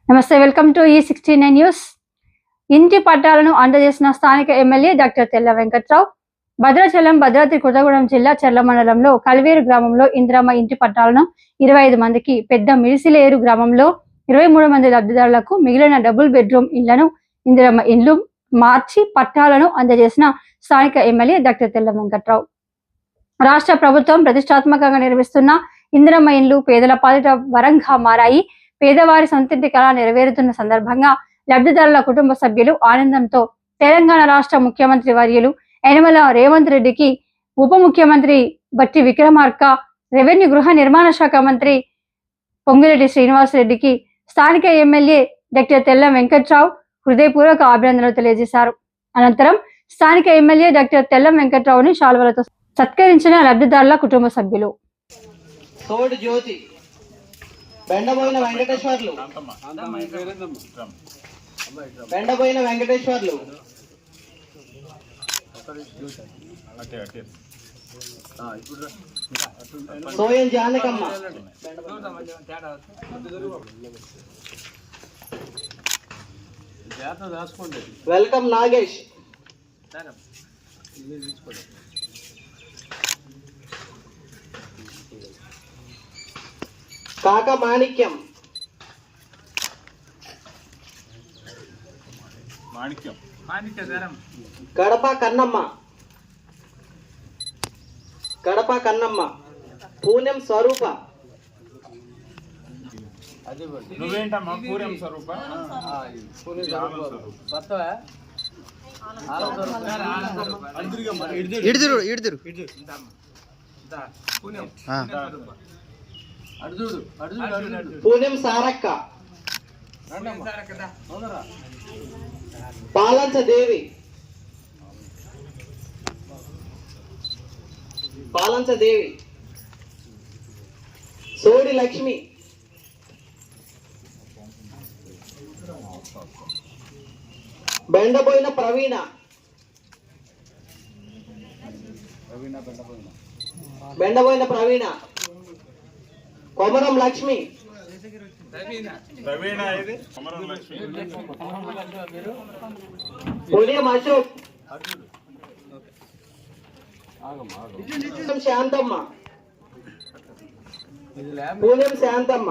నమస్తే, welcome to E69 news. ఇంటి పట్టాలను అందజేసిన స్థానిక ఎమ్మెల్యే డాక్టర్ తెల్ల వెంకట్రావు భద్రాచలం భద్రాద్రి కొత్తగూడెం జిల్లా చర్ల మండలంలో కలివేరు గ్రామంలో ఇందిరమ్మ ఇంటి పట్టాలను 25 మందికి, పెద్ద మిడిసిలేరు గ్రామంలో 23 మంది లబ్ధిదారులకు మిగిలిన డబుల్ బెడ్రూమ్ ఇళ్లను ఇందిరమ్మ ఇండ్లు మార్చి పట్టాలను అందజేసిన స్థానిక ఎమ్మెల్యే డాక్టర్ తెల్ల వెంకట్రావు. రాష్ట్ర ప్రభుత్వం ప్రతిష్టాత్మకంగా నిర్మిస్తున్న ఇందిరమ్మ ఇండ్లు పేదల పాలిట వరంగా మారాయి. పేదవారి సొంతింటి కళ నెరవేరుతున్న సందర్భంగా లబ్ధిదారుల కుటుంబ సభ్యులు ఆనందంతో తెలంగాణ రాష్ట్ర ముఖ్యమంత్రి వర్యులు యనమల రేవంత్ రెడ్డికి, ఉప ముఖ్యమంత్రి బట్టి విక్రమార్క, రెవెన్యూ గృహ నిర్మాణ శాఖ మంత్రి పొంగిరెడ్డి శ్రీనివాసరెడ్డికి స్థానిక ఎమ్మెల్యే డాక్టర్ తెల్ల వెంకట్రావు హృదయపూర్వక అభినందనలు తెలియజేశారు. అనంతరం స్థానిక ఎమ్మెల్యే డాక్టర్ తెల్ల వెంకట్రావుని శాలువలతో సత్కరించిన లబ్ధిదారుల కుటుంబ సభ్యులు. బెండబోయిన వెంకటేశ్వర్లు సోయం జానకమ్మ, వెల్కమ్ నాగేష్, కాక మాణిక్యం, కడప కన్నమ్మ, పూనెం స్వరూప, పూనెం సారక్క, పాలంచదేవి, సోడి లక్ష్మి, బెండబోయిన ప్రవీణ, కొమరం లక్ష్మి, ఉదయం అశోక్, శాంతమ్మ, పూనెం శాంతమ్మ.